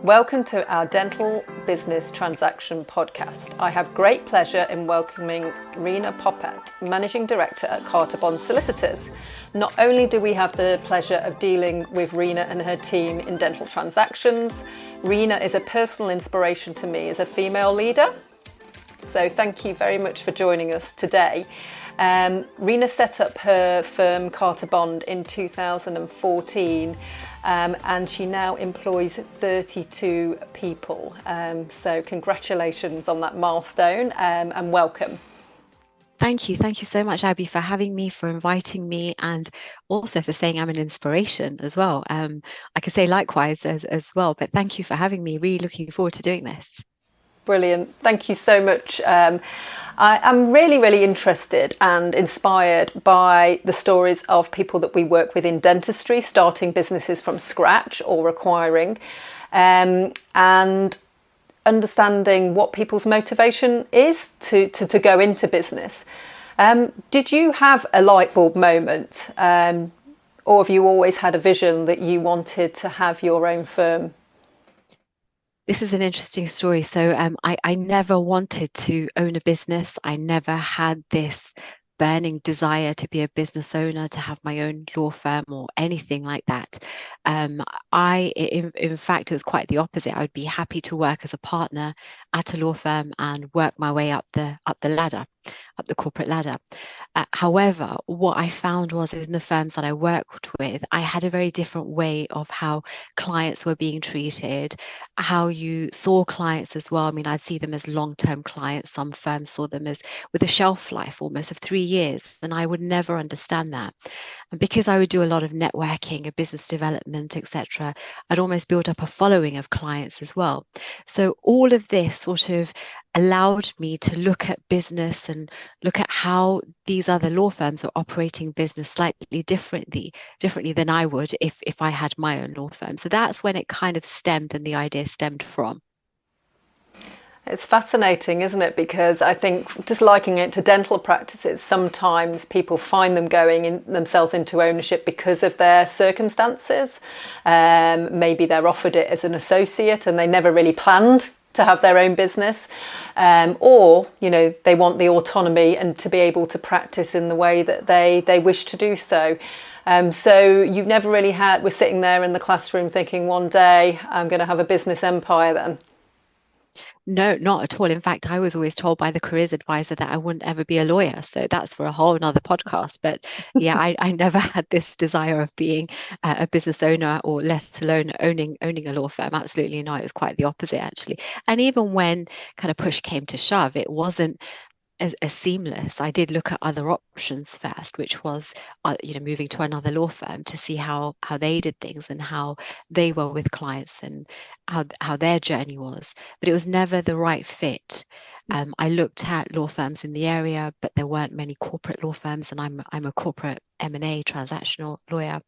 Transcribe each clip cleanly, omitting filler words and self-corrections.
Welcome to our Dental Business Transaction podcast. I have great pleasure in welcoming Reena Popat, Managing Director at Carter Bond Solicitors. Not only do we have the pleasure of dealing with Reena and her team in dental transactions, Reena is a personal inspiration to me as a female leader. So thank you very much for joining us today. Reena set up her firm Carter Bond in 2014. And she now employs 32 people. So congratulations on that milestone and welcome. Thank you. Thank you so much, Abby, for having me, for inviting me, and also for saying I'm an inspiration as well. I could say likewise as well, but thank you for having me. Really looking forward to doing this. Brilliant. Thank you so much. I'm really interested and inspired by the stories of people that we work with in dentistry, starting businesses from scratch or acquiring, and understanding what people's motivation is to go into business. Did you have a light bulb moment, or have you always had a vision that you wanted to have your own firm? This is an interesting story. So I never wanted to own a business. I never had this burning desire to be a business owner, to have my own law firm or anything like that. In fact, it was quite the opposite. I would be happy to work as a partner at a law firm and work my way up the ladder, up the corporate ladder. However, what I found was in the firms that I worked with, I had a very different way of how clients were being treated, how you saw clients as well. I mean, I'd see them as long-term clients. Some firms saw them as with a shelf life almost of 3 years, and I would never understand that. And because I would do a lot of networking, a business development, etc., I'd almost build up a following of clients as well. So all of this sort of allowed me to look at business and look at how these other law firms are operating business slightly differently than I would if I had my own law firm. So that's when it kind of stemmed and the idea stemmed from. It's fascinating, isn't it? Because I think just likening it to dental practices, sometimes people find them themselves into ownership because of their circumstances. Maybe they're offered it as an associate and they never really planned to have their own business, or they want the autonomy and to be able to practice in the way that they wish to do so. So you've never really we're sitting there in the classroom thinking one day I'm going to have a business empire then. No, not at all. In fact, I was always told by the careers advisor that I wouldn't ever be a lawyer. So that's for a whole another podcast. But yeah, I never had this desire of being a business owner, or let alone owning a law firm. Absolutely not. It was quite the opposite, actually. And even when kind of push came to shove, it wasn't as seamless. I did look at other options first, which was moving to another law firm to see how they did things and how they were with clients and how their journey was. But it was never the right fit. I looked at law firms in the area, but there weren't many corporate law firms, and I'm a corporate M&A transactional lawyer.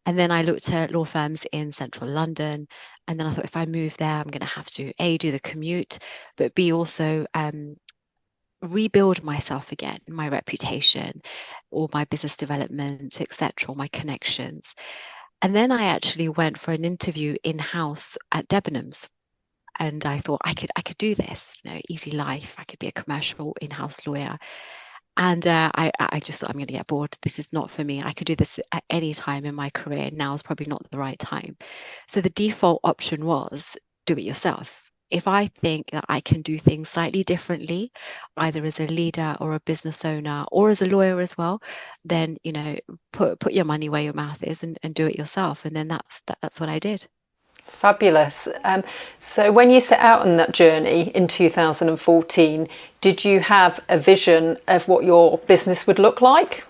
And then I looked at law firms in central London, and then I thought if I move there, I'm going to have to A, do the commute, but B, also rebuild myself again, my reputation, or my business development, etc., my connections. And then I actually went for an interview in-house at Debenhams. And I thought I could do this, easy life. I could be a commercial in-house lawyer. And I just thought, I'm going to get bored. This is not for me. I could do this at any time in my career. Now is probably not the right time. So the default option was do it yourself. If I think that I can do things slightly differently, either as a leader or a business owner or as a lawyer as well, then put your money where your mouth is and do it yourself. And then that's what I did. Fabulous. So when you set out on that journey in 2014, did you have a vision of what your business would look like?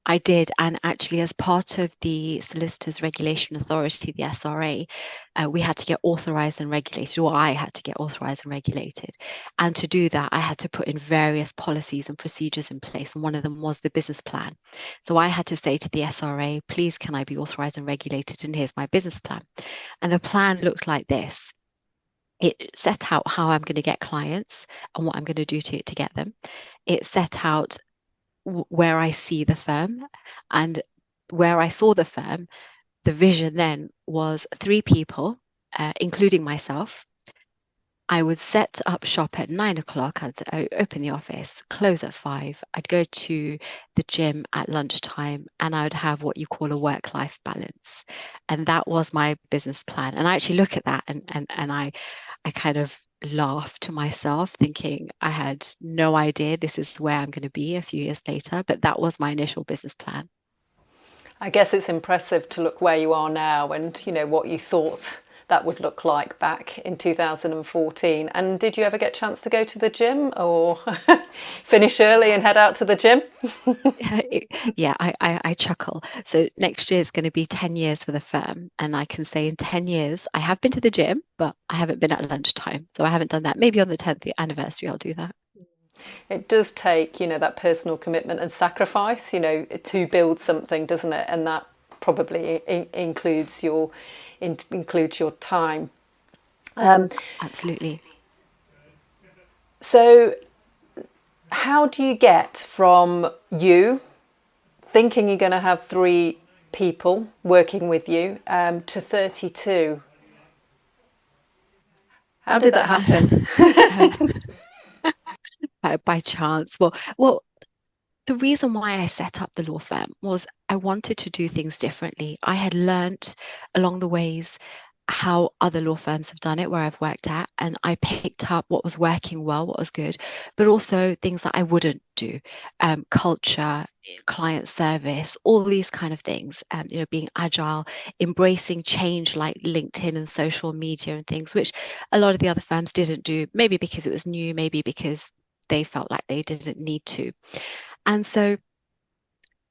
I did, and actually as part of the Solicitors Regulation Authority, the SRA, we had to get authorised and regulated, or I had to get authorised and regulated. And to do that, I had to put in various policies and procedures in place, and one of them was the business plan. So I had to say to the SRA, please, can I be authorised and regulated, and here's my business plan. And the plan looked like this. It set out how I'm going to get clients and what I'm going to do to get them. It set out where I see the firm, and where I saw the firm, the vision then was 3 people including myself. I would set up shop at 9 o'clock. I'd open the office, close at 5. I'd go to the gym at lunchtime, and I would have what you call a work-life balance. And that was my business plan. And I actually look at that and I kind of laugh to myself, thinking I had no idea this is where I'm going to be a few years later. But that was my initial business plan. I guess it's impressive to look where you are now and, what you thought that would look like back in 2014. And did you ever get a chance to go to the gym or finish early and head out to the gym? Yeah, I chuckle. So next year is going to be 10 years for the firm. And I can say in 10 years, I have been to the gym, but I haven't been at lunchtime. So I haven't done that. Maybe on the 10th anniversary, I'll do that. It does take, that personal commitment and sacrifice, to build something, doesn't it? And that probably includes your time. Absolutely. So how do you get from you thinking you're going to have 3 people working with you to 32? How did that happen? By chance. Well, the reason why I set up the law firm was I wanted to do things differently. I had learnt along the ways how other law firms have done it where I've worked at, and I picked up what was working well, what was good, but also things that I wouldn't do, culture, client service, all these kind of things, being agile, embracing change like LinkedIn and social media and things, which a lot of the other firms didn't do, maybe because it was new, maybe because they felt like they didn't need to. And so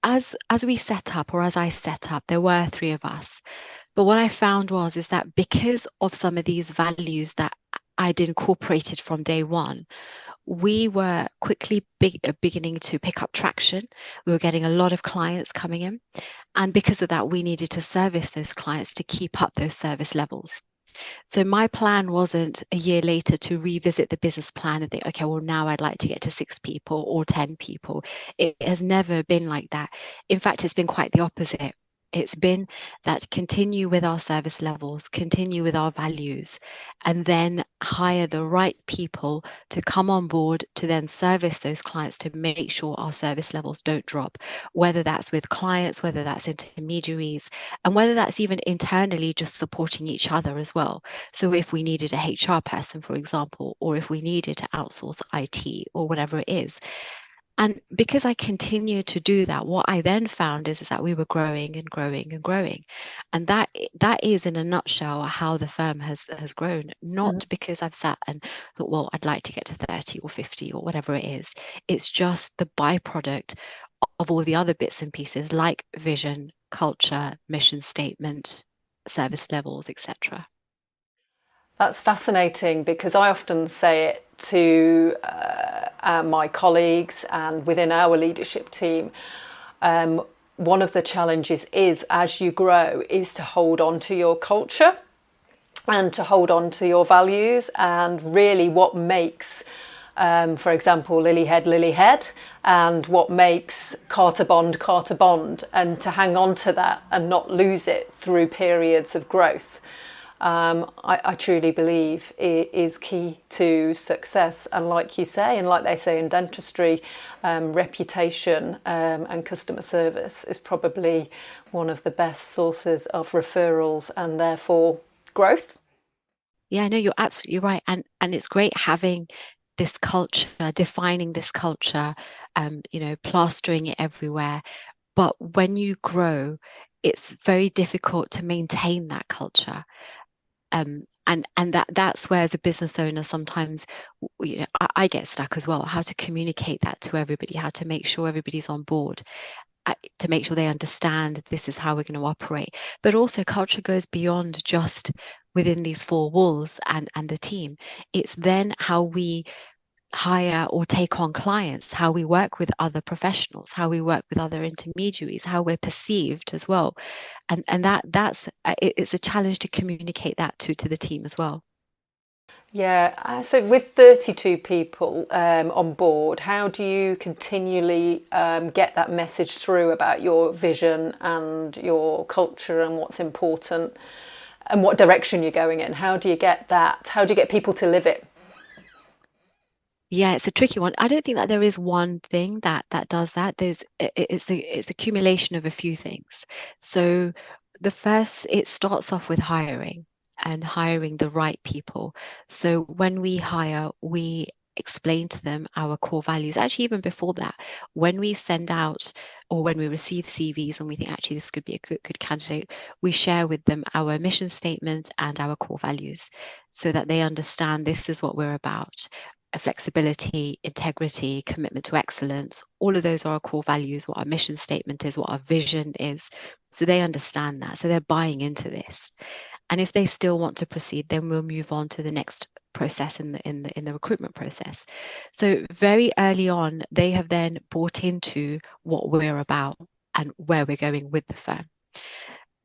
as we set up, or as I set up, there were 3 of us. But what I found is that because of some of these values that I'd incorporated from day one, we were quickly beginning to pick up traction. We were getting a lot of clients coming in. And because of that, we needed to service those clients to keep up those service levels. So my plan wasn't a year later to revisit the business plan and think, okay, well, now I'd like to get to 6 people or 10 people. It has never been like that. In fact, it's been quite the opposite. It's been that continue with our service levels, continue with our values, and then hire the right people to come on board to then service those clients to make sure our service levels don't drop, whether that's with clients, whether that's intermediaries, and whether that's even internally just supporting each other as well. So if we needed a HR person, for example, or if we needed to outsource IT or whatever it is. And because I continued to do that, what I then found is that we were growing and growing and growing. And that is in a nutshell how the firm has grown, not because I've sat and thought, well, I'd like to get to 30 or 50 or whatever it is. It's just the byproduct of all the other bits and pieces like vision, culture, mission statement, service levels, etc. That's fascinating because I often say it to my colleagues and within our leadership team. One of the challenges is, as you grow, is to hold on to your culture and to hold on to your values and really what makes, for example, Lilyhead, and what makes Carter Bond, and to hang on to that and not lose it through periods of growth. I truly believe it is key to success. And like you say, and like they say in dentistry, reputation and customer service is probably one of the best sources of referrals and therefore growth. Yeah, no, you're absolutely right. And it's great having this culture, defining this culture, plastering it everywhere. But when you grow, it's very difficult to maintain that culture. And that's where, as a business owner, sometimes I get stuck as well. How to communicate that to everybody, how to make sure everybody's on board, to make sure they understand this is how we're going to operate. But also, culture goes beyond just within these 4 walls and the team. It's then how we hire or take on clients, how we work with other professionals, how we work with other intermediaries, how we're perceived as well. And that's it's a challenge to communicate that to the team as well. Yeah, so with 32 people on board, how do you continually get that message through about your vision and your culture and what's important? and what direction you're going in. How do you get that? How do you get people to live it? Yeah, it's a tricky one. I don't think that there is one thing that does that. It's accumulation of a few things. So the first, it starts off with hiring and hiring the right people. So when we hire, we explain to them our core values. Actually, even before that, when we send out or when we receive CVs and we think actually this could be a good candidate, we share with them our mission statement and our core values so that they understand this is what we're about. Flexibility, integrity, commitment to excellence, all of those are our core values, what our mission statement is, what our vision is. So they understand that. So they're buying into this. And if they still want to proceed, then we'll move on to the next process in the recruitment process. So very early on, they have then bought into what we're about and where we're going with the firm.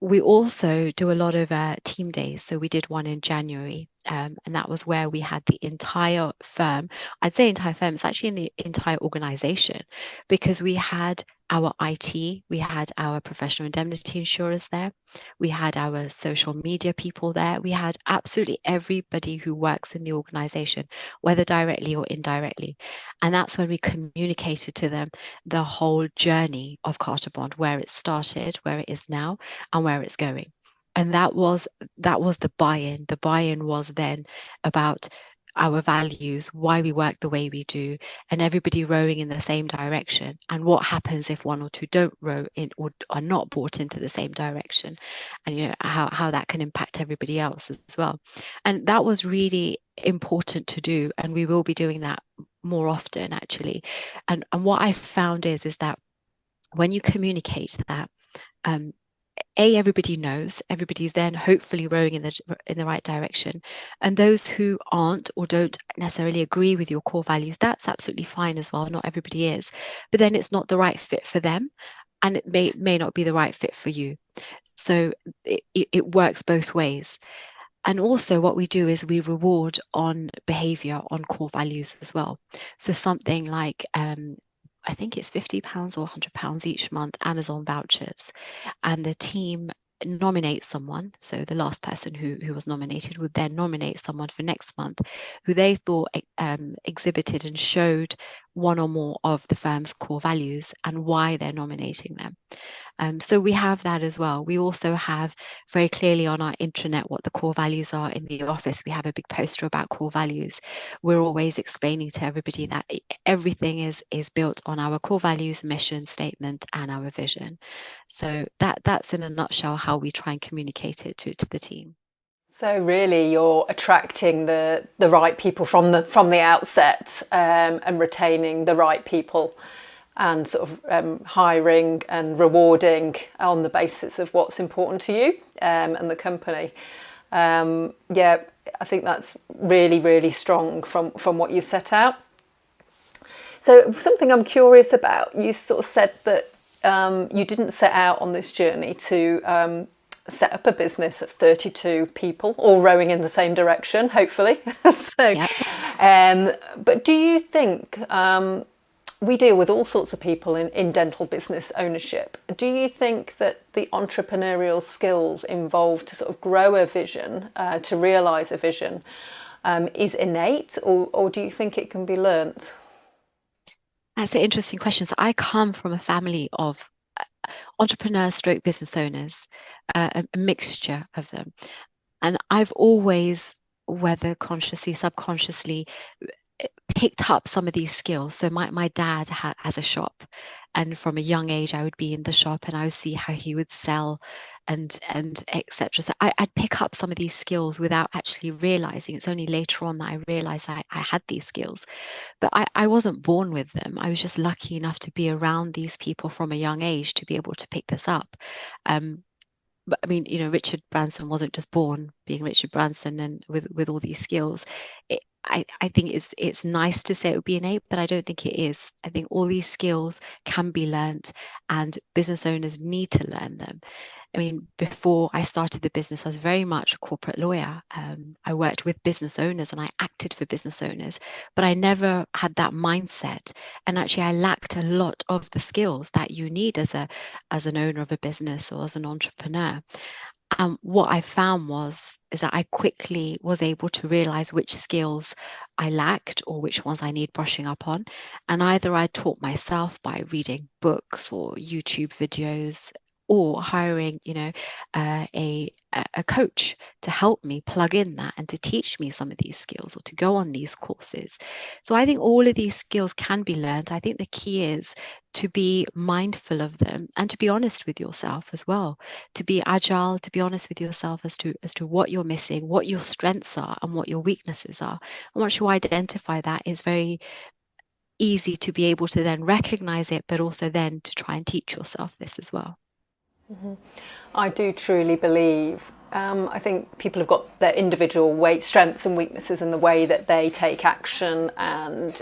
We also do a lot of team days. So we did one in January, and that was where we had the entire firm. I'd say entire firm, it's actually in the entire organization, because we had our IT, we had our professional indemnity insurers there, we had our social media people there, we had absolutely everybody who works in the organization, whether directly or indirectly. And that's when we communicated to them the whole journey of Carter Bond, where it started, where it is now, and where it's going. And that was the buy-in. The buy-in was then about our values, why we work the way we do, and everybody rowing in the same direction. And what happens if one or two don't row in or are not brought into the same direction, and how that can impact everybody else as well. And that was really important to do, and we will be doing that more often actually. And what I found is that when you communicate that, everybody knows, everybody's then hopefully rowing in the right direction. And those who aren't or don't necessarily agree with your core values, that's absolutely fine as well. Not everybody is, but then it's not the right fit for them, and it may not be the right fit for you. So it works both ways. And also what we do is we reward on behavior, on core values as well. So something like I think it's £50 or £100 each month, Amazon vouchers. And the team nominate someone. So the last person who was nominated would then nominate someone for next month who they thought exhibited and showed one or more of the firm's core values and why they're nominating them. So we have that as well. We also have very clearly on our intranet what the core values are in the office. We have a big poster about core values. We're always explaining to everybody that everything is built on our core values, mission statement, and our vision. So that's in a nutshell how we try and communicate it to the team. So really, you're attracting the right people from the outset, and retaining the right people, and sort of hiring and rewarding on the basis of what's important to you and the company. Yeah, I think that's really, really strong from what you've set out. So something I'm curious about, you sort of said that you didn't set out on this journey to set up a business of 32 people all rowing in the same direction, hopefully. But do you think, we deal with all sorts of people in dental business ownership. Do you think that the entrepreneurial skills involved to sort of grow a vision, to realise a vision, is innate, or do you think it can be learnt? That's an interesting question. So I come from a family of entrepreneurs stroke business owners, a mixture of them. And I've always, whether consciously, subconsciously, picked up some of these skills. So my dad has a shop, and from a young age I would be in the shop and I would see how he would sell and etc. So I'd pick up some of these skills without actually realizing. It's only later on that I realized I had these skills, but I wasn't born with them. I was just lucky enough to be around these people from a young age to be able to pick this up. But I mean, Richard Branson wasn't just born being Richard Branson and with all these skills. I think it's nice to say it would be innate, but I don't think it is. I think all these skills can be learnt, and business owners need to learn them. I mean, before I started the business, I was very much a corporate lawyer. I worked with business owners and I acted for business owners, but I never had that mindset. And actually, I lacked a lot of the skills that you need as an owner of a business or as an entrepreneur. And what I found is that I quickly was able to realize which skills I lacked or which ones I need brushing up on. And either I taught myself by reading books or YouTube videos, or hiring, a coach to help me plug in that and to teach me some of these skills or to go on these courses. So I think all of these skills can be learned. I think the key is to be mindful of them and to be honest with yourself as well, to be agile, to be honest with yourself as to what you're missing, what your strengths are and what your weaknesses are. And once you identify that, it's very easy to be able to then recognize it, but also then to try and teach yourself this as well. I do truly believe. I think people have got their individual strengths and weaknesses in the way that they take action and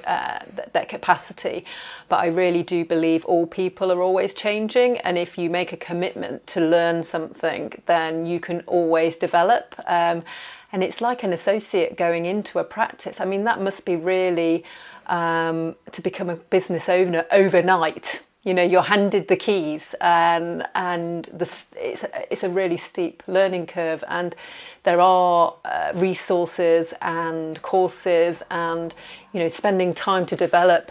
their capacity. But I really do believe all people are always changing. And if you make a commitment to learn something, then you can always develop. And it's like an associate going into a practice. I mean, that must be really to become a business owner overnight. You know, you're handed the keys, and it's a really steep learning curve. And there are resources and courses, and spending time to develop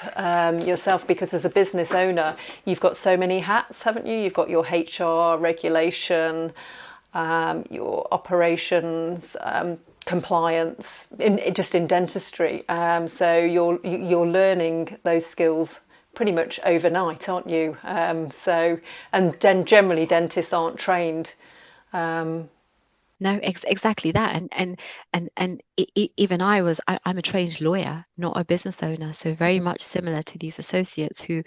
yourself. Because as a business owner, you've got so many hats, haven't you? You've got your HR, regulation, your operations, compliance, just in dentistry. So you're learning those skills pretty much overnight, aren't you? And generally dentists aren't trained. No, exactly that. Even I'm a trained lawyer, not a business owner. So very much similar to these associates who,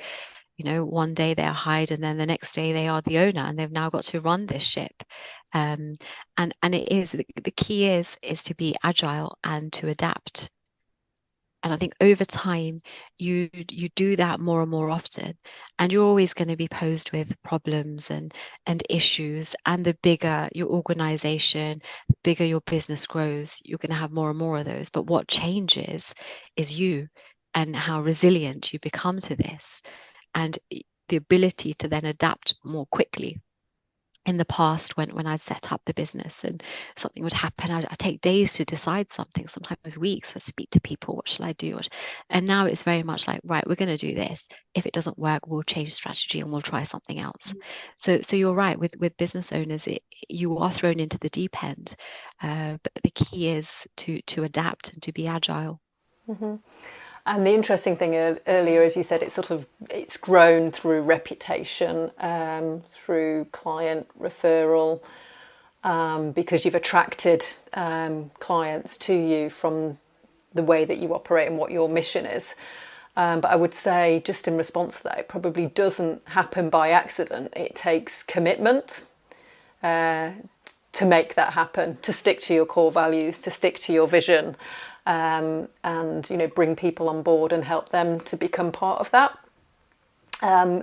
one day they're hired and then the next day they are the owner and they've now got to run this ship. And it is the key is to be agile and to adapt. And I think over time, you do that more and more often, and you're always going to be posed with problems and issues. And the bigger your organization, the bigger your business grows, you're going to have more and more of those. But what changes is you and how resilient you become to this, and the ability to then adapt more quickly. In the past, when I'd set up the business and something would happen, I'd take days to decide something, sometimes weeks. I'd speak to people, what shall I do? And now it's very much like, right, we're going to do this. If it doesn't work, we'll change strategy and we'll try something else. So you're right, with business owners, you are thrown into the deep end, but the key is to adapt and to be agile. And the interesting thing earlier, as you said, it's grown through reputation, through client referral, because you've attracted clients to you from the way that you operate and what your mission is. But I would say, just in response to that, it probably doesn't happen by accident. It takes commitment to make that happen, to stick to your core values, to stick to your vision. And bring people on board and help them to become part of that.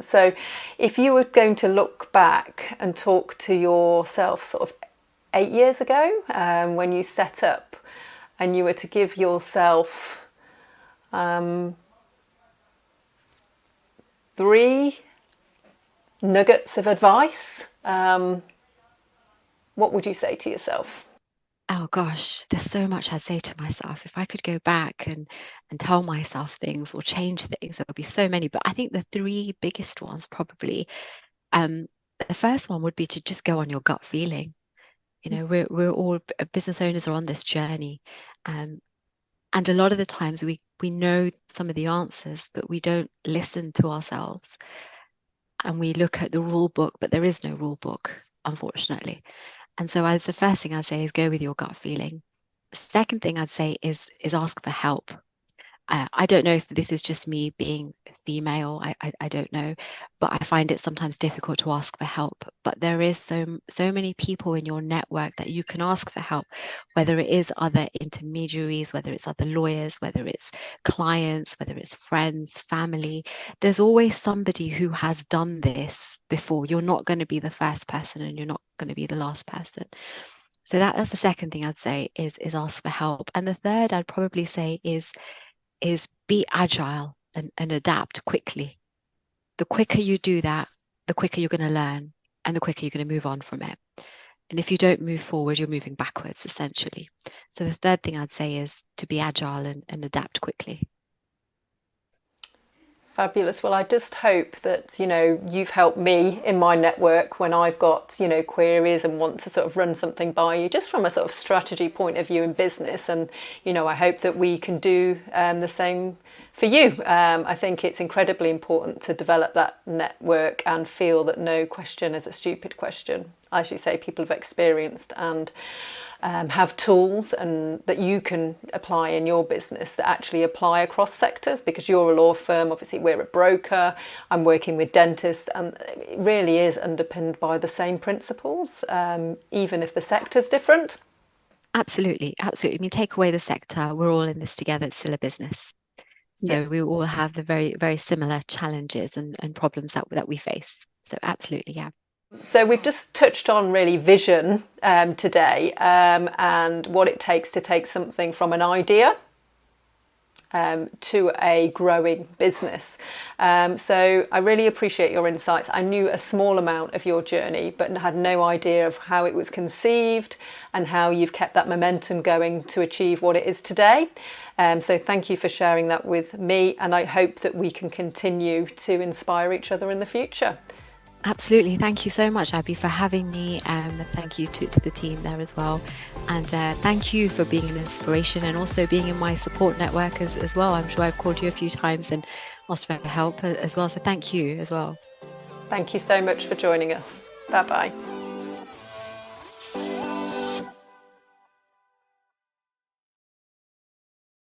So if you were going to look back and talk to yourself sort of 8 years ago, when you set up, and you were to give yourself 3 nuggets of advice, what would you say to yourself? Oh gosh, there's so much I'd say to myself. If I could go back and tell myself things or change things, there would be so many. But I think the 3 biggest ones probably, um, the first one would be to just go on your gut feeling. We're all business owners are on this journey, and a lot of the times we know some of the answers, but we don't listen to ourselves, and we look at the rule book, but there is no rule book, unfortunately. And so as the first thing I'd say is go with your gut feeling. Second thing I'd say is ask for help. I don't know if this is just me being female. I don't know, but I find it sometimes difficult to ask for help. But there is so many people in your network that you can ask for help, whether it is other intermediaries, whether it's other lawyers, whether it's clients, whether it's friends, family. There's always somebody who has done this before. You're not going to be the first person, and you're not going to be the last person. So that's the second thing I'd say is ask for help. And the third I'd probably say is be agile and adapt quickly. The quicker you do that, the quicker you're going to learn and the quicker you're going to move on from it. And if you don't move forward, you're moving backwards, essentially. So the third thing I'd say is to be agile and adapt quickly. Fabulous. Well, I just hope that, you've helped me in my network when I've got, queries and want to sort of run something by you, just from a sort of strategy point of view in business. And, I hope that we can do the same for you. I think it's incredibly important to develop that network and feel that no question is a stupid question. As you say, people have experienced and have tools and that you can apply in your business that actually apply across sectors, because you're a law firm, obviously we're a broker, I'm working with dentists, and it really is underpinned by the same principles, even if the sector's different. Absolutely, absolutely. I mean, take away the sector, we're all in this together, it's still a business. So Yeah. we all have the very, very similar challenges and problems that we face. So absolutely, yeah. So we've just touched on really vision today, and what it takes to take something from an idea to a growing business. So I really appreciate your insights. I knew a small amount of your journey, but had no idea of how it was conceived and how you've kept that momentum going to achieve what it is today. So thank you for sharing that with me, and I hope that we can continue to inspire each other in the future. Absolutely. Thank you so much, Abby, for having me. Thank you to the team there as well. And thank you for being an inspiration and also being in my support network as well. I'm sure I've called you a few times and asked for help as well. So thank you as well. Thank you so much for joining us. Bye-bye.